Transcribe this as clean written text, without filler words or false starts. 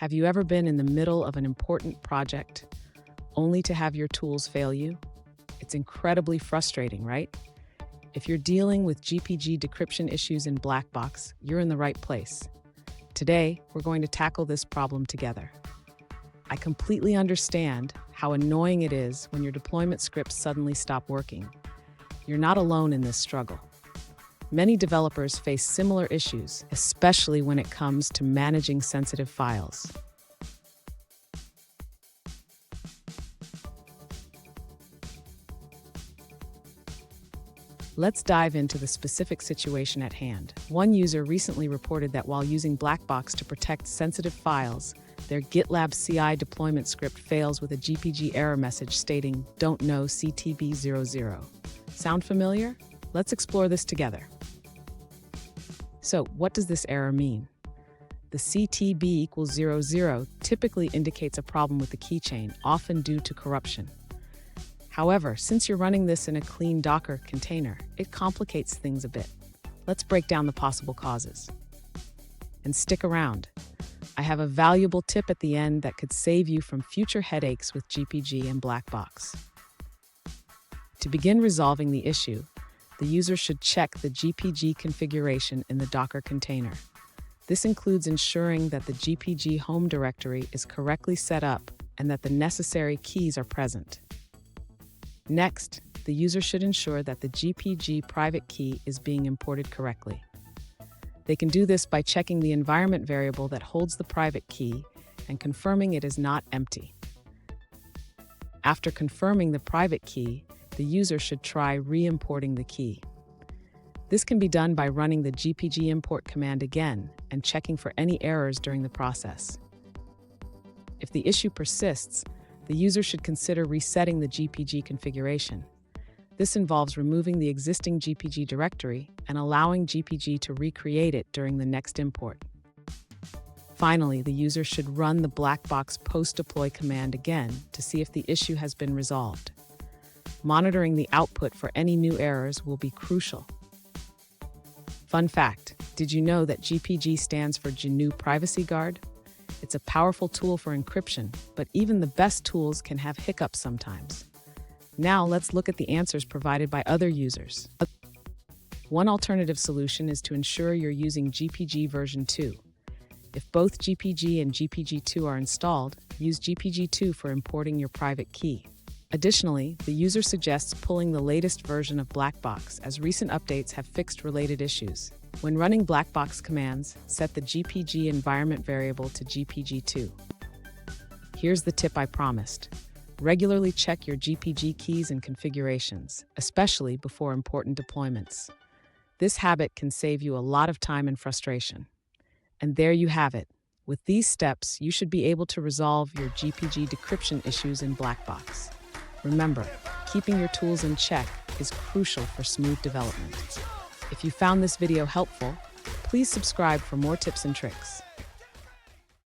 Have you ever been in the middle of an important project only to have your tools fail you? It's incredibly frustrating, right? If you're dealing with GPG decryption issues in Blackbox, you're in the right place. Today, we're going to tackle this problem together. I completely understand how annoying it is when your deployment scripts suddenly stop working. You're not alone in this struggle. Many developers face similar issues, especially when it comes to managing sensitive files. Let's dive into the specific situation at hand. One user recently reported that while using Blackbox to protect sensitive files, their GitLab CI deployment script fails with a GPG error message stating, "Don't know CTB00." Sound familiar? Let's explore this together. So, what does this error mean? The CTB equals 00 typically indicates a problem with the keychain, often due to corruption. However, since you're running this in a clean Docker container, it complicates things a bit. Let's break down the possible causes. And stick around. I have a valuable tip at the end that could save you from future headaches with GPG and Blackbox. To begin resolving the issue, the user should check the GPG configuration in the Docker container. This includes ensuring that the GPG home directory is correctly set up and that the necessary keys are present. Next, the user should ensure that the GPG private key is being imported correctly. They can do this by checking the environment variable that holds the private key and confirming it is not empty. After confirming the private key, the user should try re-importing the key. This can be done by running the GPG import command again and checking for any errors during the process. If the issue persists, the user should consider resetting the GPG configuration. This involves removing the existing GPG directory and allowing GPG to recreate it during the next import. Finally, the user should run the Blackbox post-deploy command again to see if the issue has been resolved. Monitoring the output for any new errors will be crucial. Fun fact, did you know that GPG stands for GNU Privacy Guard? It's a powerful tool for encryption, but even the best tools can have hiccups sometimes. Now let's look at the answers provided by other users. One alternative solution is to ensure you're using GPG version 2. If both GPG and GPG2 are installed, use GPG2 for importing your private key. Additionally, the user suggests pulling the latest version of Blackbox, as recent updates have fixed related issues. When running Blackbox commands, set the GPG environment variable to GPG2. Here's the tip I promised. Regularly check your GPG keys and configurations, especially before important deployments. This habit can save you a lot of time and frustration. And there you have it. With these steps, you should be able to resolve your GPG decryption issues in Blackbox. Remember, keeping your tools in check is crucial for smooth development. If you found this video helpful, please subscribe for more tips and tricks.